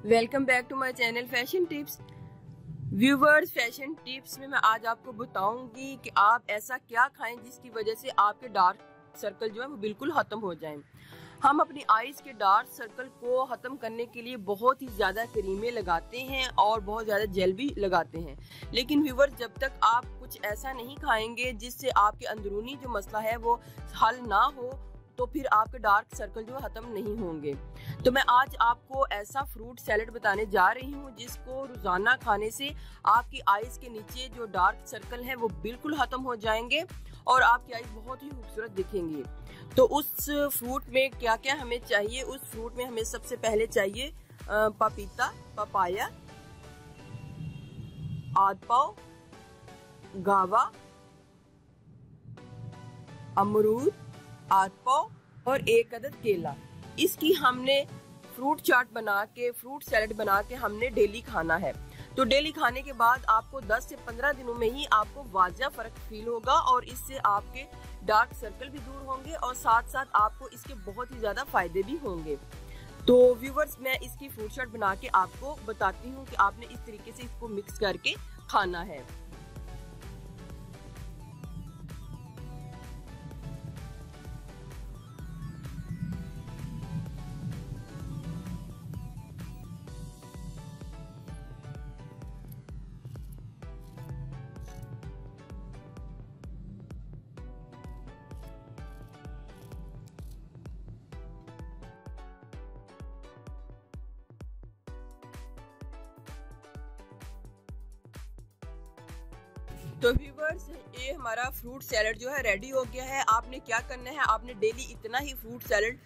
Welcome back to my channel fashion tips. Viewers, fashion tips में मैं आज आपको बताऊंगी कि आप ऐसा क्या खाएं जिसकी वजह से आपके डार्क सर्कल जो है वो बिल्कुल खत्म हो जाएं। हम अपनी आईज के डार्क सर्कल को खत्म करने के लिए बहुत ही ज्यादा क्रीमें लगाते हैं और बहुत ज्यादा जेल भी लगाते हैं, लेकिन व्यूवर्स जब तक आप कुछ ऐसा नहीं खाएंगे जिससे आपके अंदरूनी जो मसला है वो हल ना हो तो फिर आपके डार्क सर्कल जो खत्म नहीं होंगे। तो मैं आज आपको ऐसा फ्रूट सैलेड बताने जा रही हूँ जिसको रोजाना खाने से आपकी आईज के नीचे जो डार्क सर्कल है वो बिल्कुल खत्म हो जाएंगे और आपकी आईज बहुत ही खूबसूरत दिखेंगी। तो उस फ्रूट में क्या क्या हमें चाहिए? उस फ्रूट में हमें सबसे पहले चाहिए पपीता, पपाया, आदपाव, गावा, अमरूद, आदपाव और एक अदद केला। इसकी हमने फ्रूट चाट बना के, फ्रूट सैलेड बना के हमने डेली खाना है। तो डेली खाने के बाद आपको 10 से 15 दिनों में ही आपको वाजिब फर्क फील होगा और इससे आपके डार्क सर्कल भी दूर होंगे और साथ साथ आपको इसके बहुत ही ज्यादा फायदे भी होंगे। तो व्यूवर्स, मैं इसकी फ्रूट चाट बना के आपको बताती हूँ कि आपने इस तरीके से इसको मिक्स करके खाना है। तो व्यूवर्स, ये हमारा फ्रूट सैलेड जो है रेडी हो गया है। आपने क्या करना है, आपने डेली इतना ही फ्रूट सैलेड,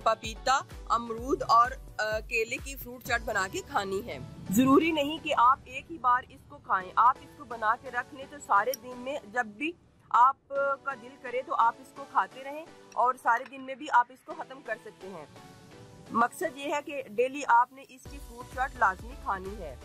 पपीता, अमरूद और केले की फ्रूट चाट बना के खानी है। जरूरी नहीं कि आप एक ही बार इसको खाएं, आप इसको बना के रख लें तो सारे दिन में जब भी आपका दिल करे तो आप इसको खाते रहें और सारे दिन में भी आप इसको खत्म कर सकते हैं। मकसद ये है कि डेली आपने इसकी फ्रूट चाट लाजमी खानी है,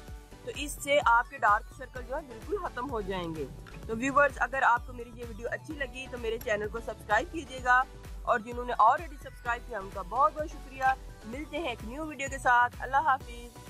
तो इससे आपके डार्क सर्कल जो है बिल्कुल खत्म हो जाएंगे। तो व्यूवर्स, अगर आपको मेरी ये वीडियो अच्छी लगी तो मेरे चैनल को सब्सक्राइब कीजिएगा और जिन्होंने ऑलरेडी सब्सक्राइब किया उनका बहुत बहुत शुक्रिया। मिलते हैं एक न्यू वीडियो के साथ। अल्लाह हाफिज।